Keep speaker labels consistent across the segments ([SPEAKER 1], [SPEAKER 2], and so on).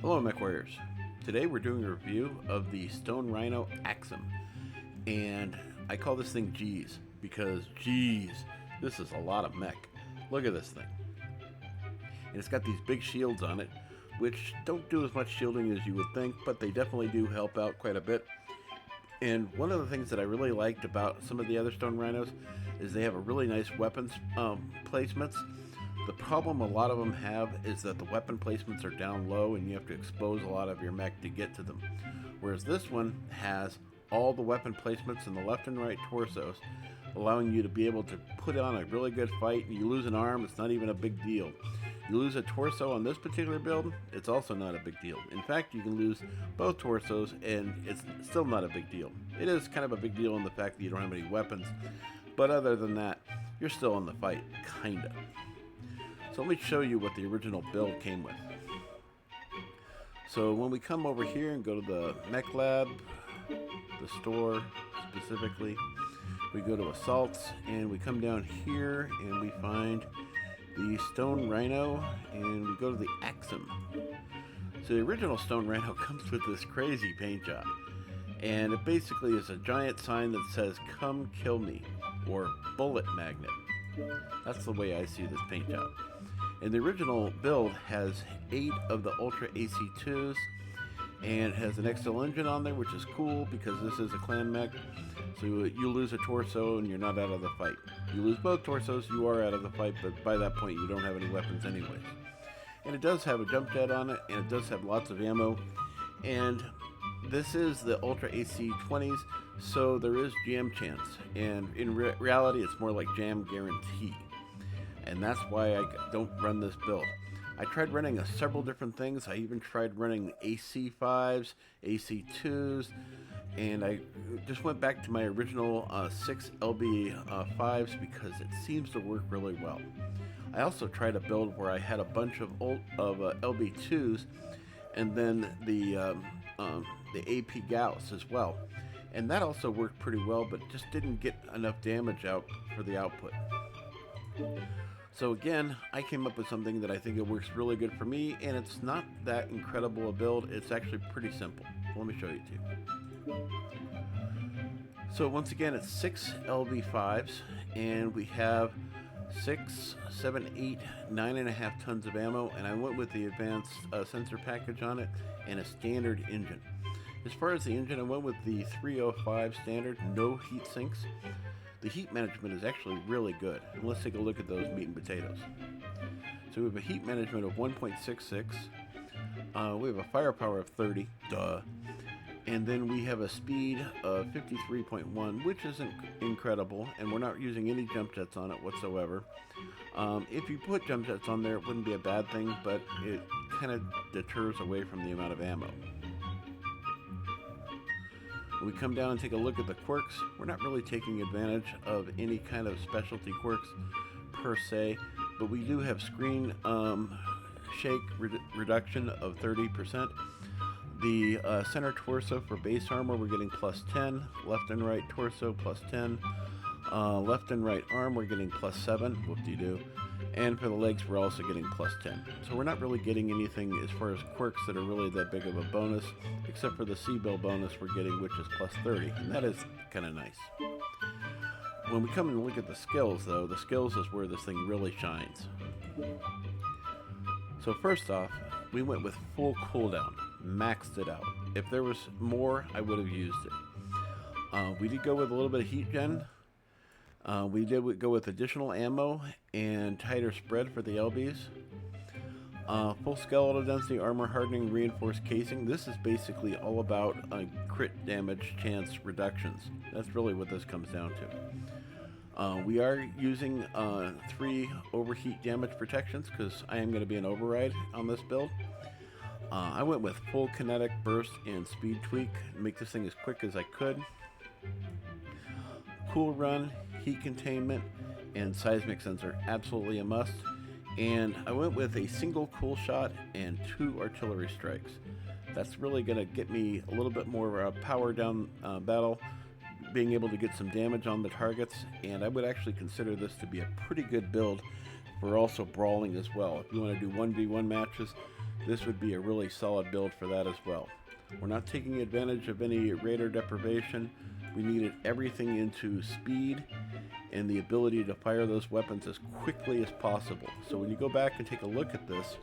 [SPEAKER 1] Hello Mechwarriors. Today we're doing a review of the Stone Rhino Aksum, and I call this thing G's because geez, this is a lot of mech. Look at this thing. And it's got these big shields on it, which don't do as much shielding as you would think, but they definitely do help out quite a bit. And one of the things that I really liked about some of the other Stone Rhinos is they have a really nice weapons placements. The problem a lot of them have is that the weapon placements are down low and you have to expose a lot of your mech to get to them. Whereas this one has all the weapon placements in the left and right torsos, allowing you to be able to put on a really good fight. And you lose an arm, it's not even a big deal. You lose a torso on this particular build, it's also not a big deal. In fact, you can lose both torsos and it's still not a big deal. It is kind of a big deal in the fact that you don't have any weapons, but other than that, you're still in the fight, kinda. So let me show you what the original build came with. So when we come over here and go to the Mech Lab, the store specifically, we go to Assaults and we come down here and we find the Stone Rhino and we go to the Aksum. So the original Stone Rhino comes with this crazy paint job, and it basically is a giant sign that says "Come kill me" or "Bullet Magnet." That's the way I see this paint job. And the original build has 8 of the Ultra AC2s and it has an Excel engine on there, which is cool because this is a clan mech. So you lose a torso and you're not out of the fight. You lose both torsos, you are out of the fight, but by that point you don't have any weapons anyways. And it does have a jump jet on it, and it does have lots of ammo. And this is the Ultra AC20s, so there is jam chance. And in reality, it's more like jam guarantee. And that's why I don't run this build. I tried running several different things. I even tried running AC5s, AC2s, and I just went back to my original 6 LB5s because it seems to work really well. I also tried a build where I had a bunch of LB2s and then the AP Gauss as well. And that also worked pretty well, but just didn't get enough damage out for the output. So again, I came up with something that I think it works really good for me, and it's not that incredible a build. It's actually pretty simple. Let me show you too. So once again, it's 6 LB5s, and we have 6, 7, 8, 9.5 tons of ammo, and I went with the advanced sensor package on it and a standard engine. As far as the engine, I went with the 305 standard, no heat sinks. The heat management is actually really good. And let's take a look at those meat and potatoes. So we have a heat management of 1.66. We have a firepower of 30. Duh. And then we have a speed of 53.1, which isn't incredible. And we're not using any jump jets on it whatsoever. If you put jump jets on there, it wouldn't be a bad thing, but it kind of deters away from the amount of ammo. When we come down and take a look at the quirks, we're not really taking advantage of any kind of specialty quirks per se, but we do have screen shake reduction of 30%. The center torso for base armor, we're getting plus 10. Left and right torso, plus 10. Left and right arm, we're getting plus 7. Whoop-de-doo. And for the legs, we're also getting plus 10. So we're not really getting anything as far as quirks that are really that big of a bonus, except for the C-Bill bonus we're getting, which is plus 30, and that is kind of nice. When we come and look at the skills, though, the skills is where this thing really shines. So first off, we went with full cooldown, maxed it out. If there was more, I would have used it. We did go with a little bit of heat gen. We did go with additional ammo and tighter spread for the LBs. Full skeletal density, armor hardening, reinforced casing. This is basically all about crit damage chance reductions. That's really what this comes down to. We are using 3 overheat damage protections because I am going to be an override on this build. I went with full kinetic burst and speed tweak to make this thing as quick as I could. Cool run, heat containment, and seismic sensor, absolutely a must. And I went with a single cool shot and 2 artillery strikes. That's really going to get me a little bit more power down battle, being able to get some damage on the targets, and I would actually consider this to be a pretty good build for also brawling as well. If you want to do 1v1 matches, this would be a really solid build for that as well. We're not taking advantage of any radar deprivation. We needed everything into speed and the ability to fire those weapons as quickly as possible. So when you go back and take a look at this,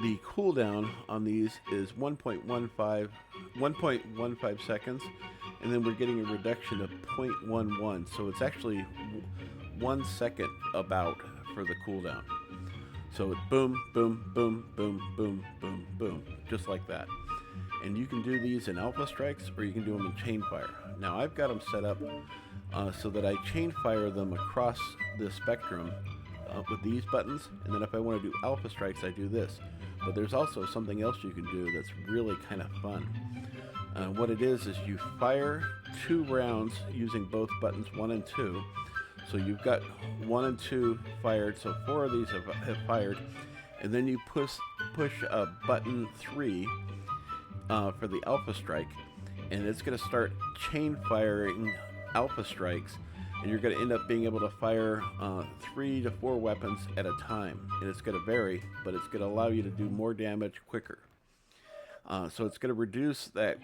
[SPEAKER 1] the cooldown on these is 1.15 seconds, and then we're getting a reduction of 0.11. So it's actually 1 second about for the cooldown. So it's boom, boom, boom, boom, boom, boom, boom, just like that. And you can do these in alpha strikes, or you can do them in chain fire. Now I've got them set up so that I chain fire them across the spectrum with these buttons, and then if I want to do alpha strikes, I do this. But there's also something else you can do that's really kind of fun. What it is you fire 2 rounds using both buttons 1 and 2. So you've got 1 and 2 fired, so 4 of these have fired, and then you push button 3 for the alpha strike, and it's going to start chain firing alpha strikes, and you're going to end up being able to fire 3 to 4 weapons at a time. And it's going to vary, but it's going to allow you to do more damage quicker. So it's going to reduce that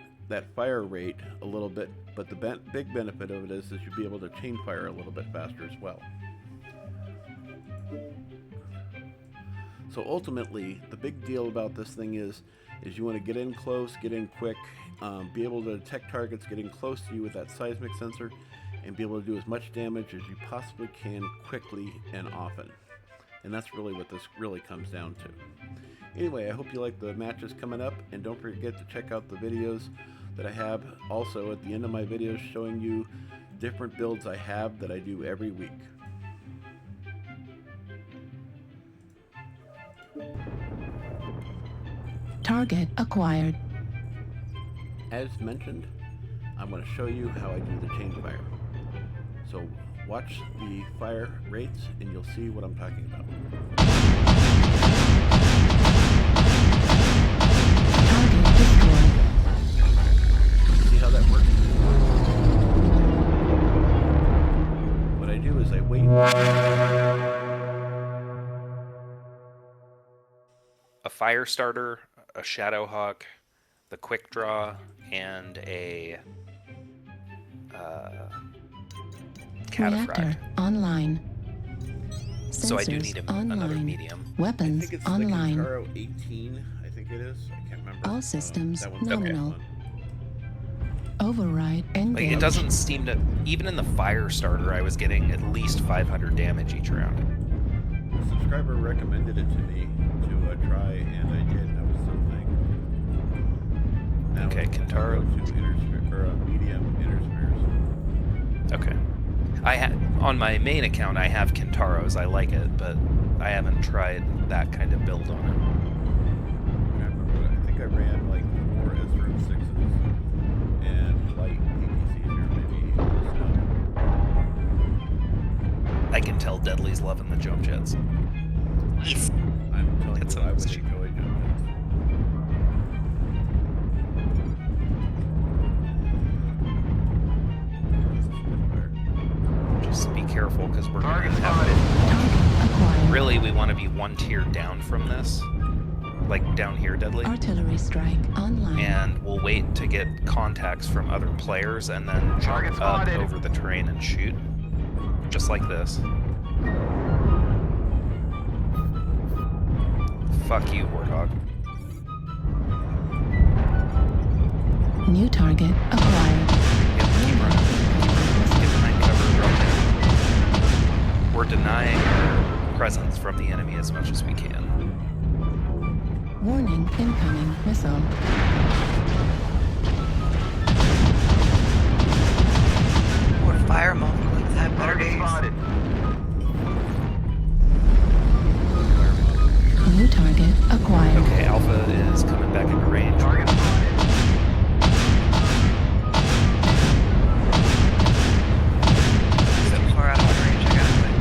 [SPEAKER 1] fire rate a little bit, but the big benefit of it is you'll be able to chain fire a little bit faster as well. So ultimately, the big deal about this thing is you want to get in close, get in quick, be able to detect targets getting close to you with that seismic sensor, and be able to do as much damage as you possibly can quickly and often. And that's really what this really comes down to. Anyway, I hope you like the matches coming up, and don't forget to check out the videos that I have also at the end of my videos showing you different builds I have that I do every week.
[SPEAKER 2] Target acquired.
[SPEAKER 1] As mentioned, I'm going to show you how I do the chain fire. So watch the fire rates and you'll see what I'm talking about.
[SPEAKER 2] Target destroyed.
[SPEAKER 1] See how that works? What I do is I wait.
[SPEAKER 3] A fire starter, a Shadowhawk, the quick draw, and a
[SPEAKER 2] Reactor online.
[SPEAKER 3] So I do
[SPEAKER 2] Sensors
[SPEAKER 3] need
[SPEAKER 2] online.
[SPEAKER 3] another medium.
[SPEAKER 2] Weapons
[SPEAKER 1] I think it's
[SPEAKER 2] online.
[SPEAKER 1] the Kintaro 18, I think it is. I can't remember.
[SPEAKER 2] All systems
[SPEAKER 1] that one's
[SPEAKER 2] nominal.
[SPEAKER 1] fun.
[SPEAKER 2] Override engage.
[SPEAKER 3] Like, it doesn't seem to, even in the fire starter, I was getting at least 500 damage each round.
[SPEAKER 1] A subscriber recommended it to me to try, and I did. And I was so thankful. Now
[SPEAKER 3] Okay, Kintaro.
[SPEAKER 1] I'll go to medium interspheres.
[SPEAKER 3] Okay. On my main account, I have Kintaros. I like it, but I haven't tried that kind of build on it.
[SPEAKER 1] I think I ran like 4 Ezra 6s and light PPCs or maybe.
[SPEAKER 3] I can tell Deadly's loving the jump jets.
[SPEAKER 1] I'm telling
[SPEAKER 3] That's
[SPEAKER 1] you, I would
[SPEAKER 3] amazing.
[SPEAKER 1] enjoy jump jets.
[SPEAKER 3] Just be careful, because we're going to
[SPEAKER 2] Target
[SPEAKER 3] have
[SPEAKER 2] acquired.
[SPEAKER 3] Really, we want to be 1 tier down from this. Like down here, Deadly.
[SPEAKER 2] Artillery strike online.
[SPEAKER 3] And we'll wait to get contacts from other players and then jump up over the terrain and shoot. Just like this. Fuck you, Warthog.
[SPEAKER 2] New target acquired.
[SPEAKER 3] Yep, keep running. Get behind cover, drop down. We're denying presence from the enemy as much as we can.
[SPEAKER 2] Warning, incoming missile.
[SPEAKER 4] Or fire Moth would have better days.
[SPEAKER 2] New target acquired.
[SPEAKER 3] Okay, Alpha is coming back into range.
[SPEAKER 4] So far out of my range, I gotta say.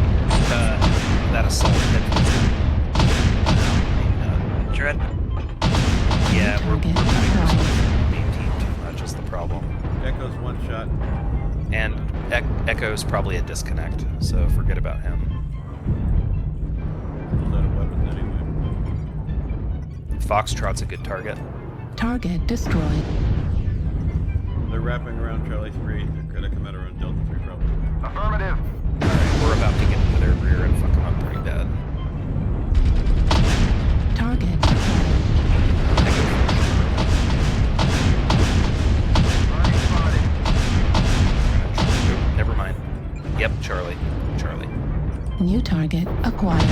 [SPEAKER 3] That assault hit.
[SPEAKER 4] Dread.
[SPEAKER 3] Yeah, we're
[SPEAKER 2] Target
[SPEAKER 3] putting
[SPEAKER 2] acquired.
[SPEAKER 3] main team too much is the problem.
[SPEAKER 1] Echo's 1 shot.
[SPEAKER 3] And Echo's probably a disconnect, so forget about him.
[SPEAKER 1] Rules out of weapons anyway.
[SPEAKER 3] Foxtrot's a good target.
[SPEAKER 2] Target destroyed.
[SPEAKER 1] They're wrapping around Charlie 3. They're gonna come out around Delta 3 probably.
[SPEAKER 5] Affirmative.
[SPEAKER 3] We're about to get into their rear and fuck them up pretty bad.
[SPEAKER 2] Target acquired.
[SPEAKER 5] Target spotted.
[SPEAKER 3] Nope, never mind. Yep, Charlie. Charlie.
[SPEAKER 2] New target acquired.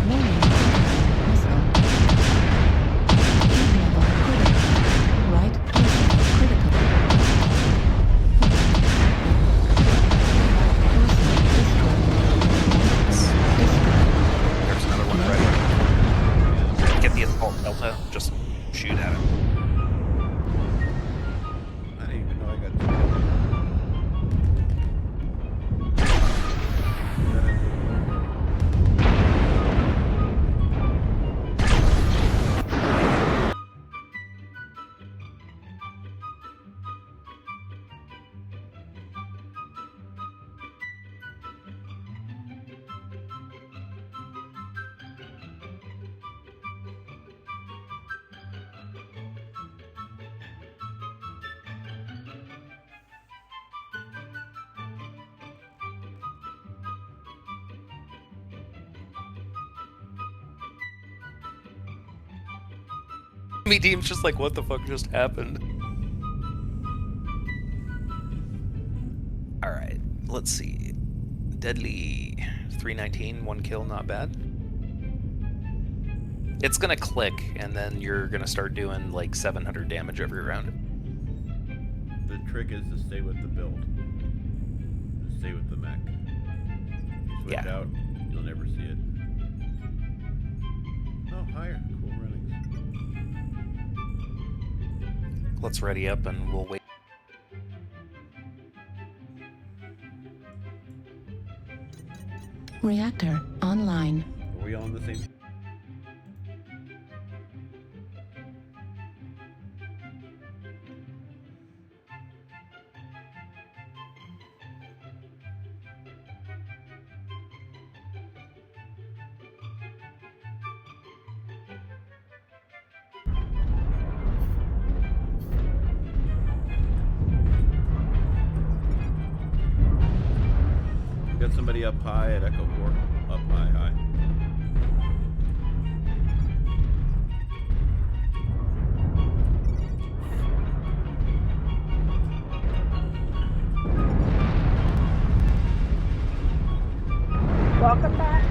[SPEAKER 2] Warning. Missile. Heat level critical. Right torso critical. Torso destroyed. Destroyed.
[SPEAKER 3] There's another one right. Get the assault delta. Just shoot at him.
[SPEAKER 1] I didn't even know I got two.
[SPEAKER 3] Me team's just like, what the fuck just happened? Alright, let's see. Deadly 319, 1 kill, not bad. It's gonna click, and then you're gonna start doing like 700 damage every round.
[SPEAKER 1] The trick is to stay with the build. To stay with the mech. You switch
[SPEAKER 3] Yeah.
[SPEAKER 1] out, you'll never see it. Oh, higher. Cool runnings.
[SPEAKER 3] Let's ready up and we'll wait.
[SPEAKER 2] Reactor online.
[SPEAKER 1] Are we all on the same? Got somebody up high at Echo 4. Up high, high.
[SPEAKER 6] Welcome back.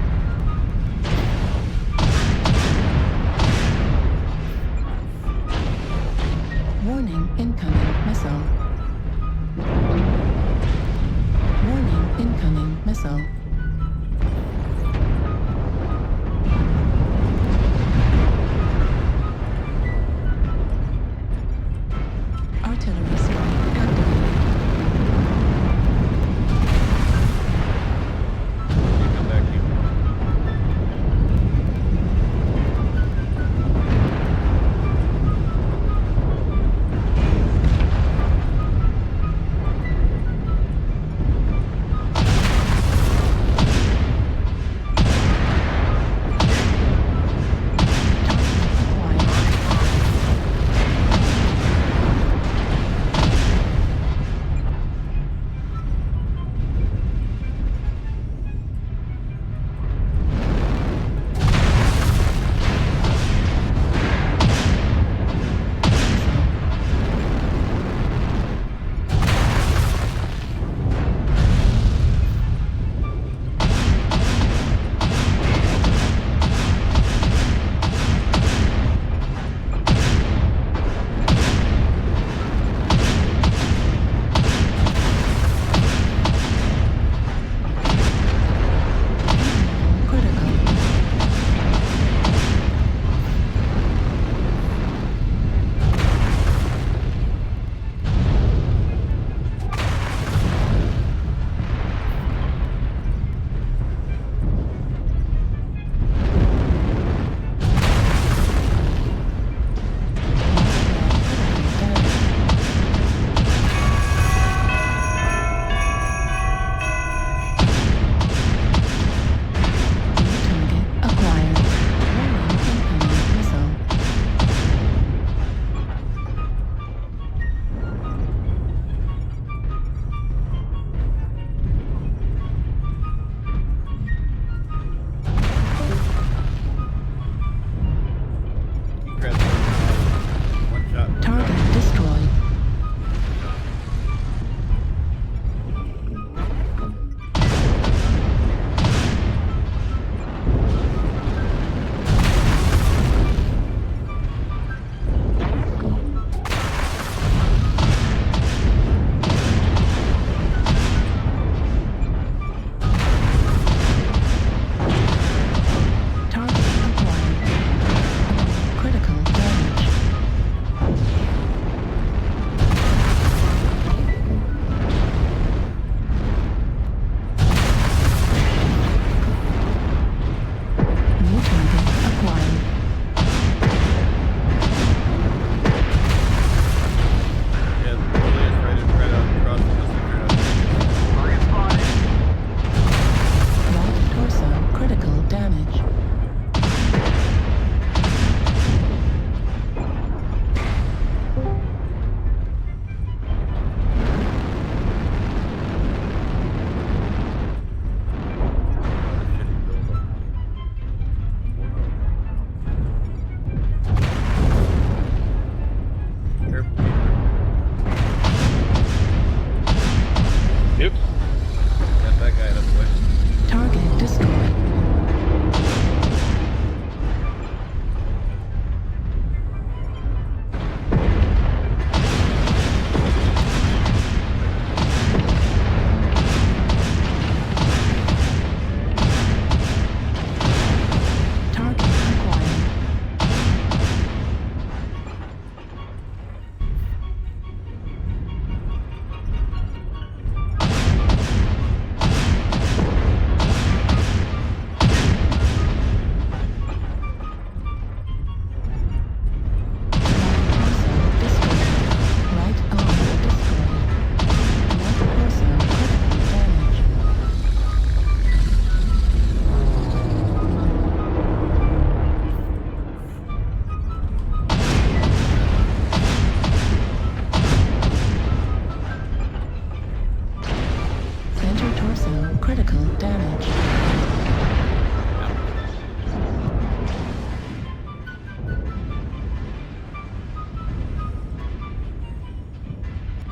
[SPEAKER 2] Warning, incoming missile. Warning, incoming missile. Artillery strike activated.
[SPEAKER 1] Come back here.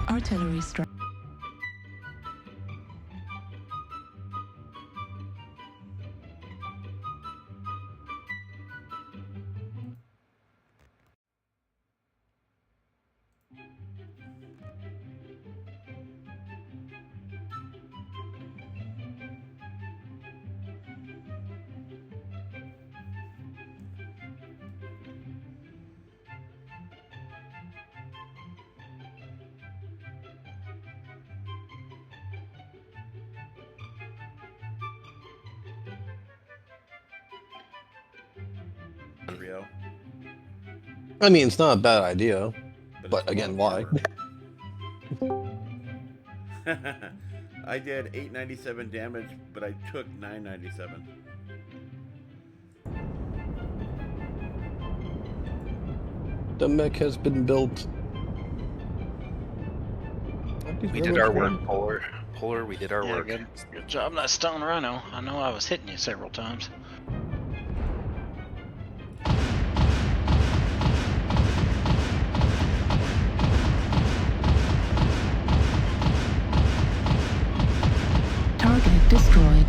[SPEAKER 2] Artillery strike.
[SPEAKER 1] Rio.
[SPEAKER 6] I mean, it's not a bad idea,
[SPEAKER 1] But
[SPEAKER 6] but
[SPEAKER 1] it's a
[SPEAKER 6] again,
[SPEAKER 1] lot
[SPEAKER 6] why?
[SPEAKER 1] of armor. I did 897 damage, but I took 997.
[SPEAKER 6] The mech has been built.
[SPEAKER 3] We did our work, Polar. Polar, we did our
[SPEAKER 7] Yeah,
[SPEAKER 3] work.
[SPEAKER 7] good job, that stone Rhino. I know I was hitting you several times.
[SPEAKER 2] Target destroyed.